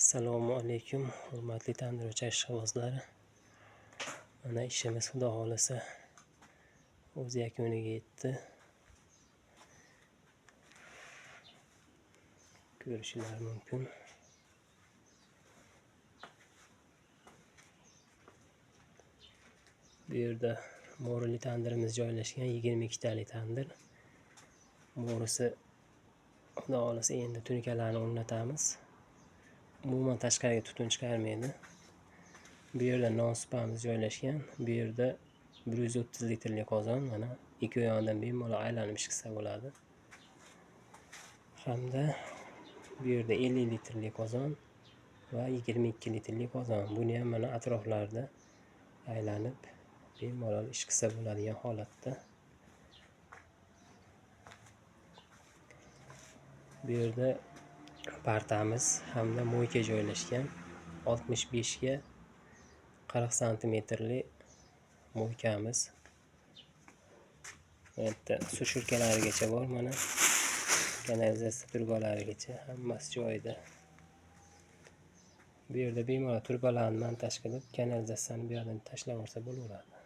Assalomu alaykum, hurmatli tandir o'chash ishqibozlari. Mana ishimiz Xudo xolasa o'z yakuniga yetdi. Ko'rishingiz mumkin. Bu yerda mo'rili tandirimiz joylashgan, 22 talik tandir. Mo'risi Xudo xolasa endi tunikalarni o'rnatamiz. Umuman tashqariga tutun chiqarmaydi. Bu yerda non supamiz joylashgan. Bu yerda 130 litrli qozon, mana ikki yonidan bemalol aylanib ishqisa bo'ladi. Hamda bu yerda 50 litrli qozon va 22 litrli qozon. Buni ham mana atroflarda aylanib bemalol ishqisa bo'ladigan holatda. Bu yerda partamiz hamda mo'yka joylashgan. 65 ga 40 santimetrli mo'ykamiz. Bitta sushurkalarigacha bor, mana kanalizatsiya turbalarigacha hammasi joyida. Bu yerda bemalol turbalarni montaj qilib, kanalizatsiyani bu yerdan tashlab olsa bo'laveradi.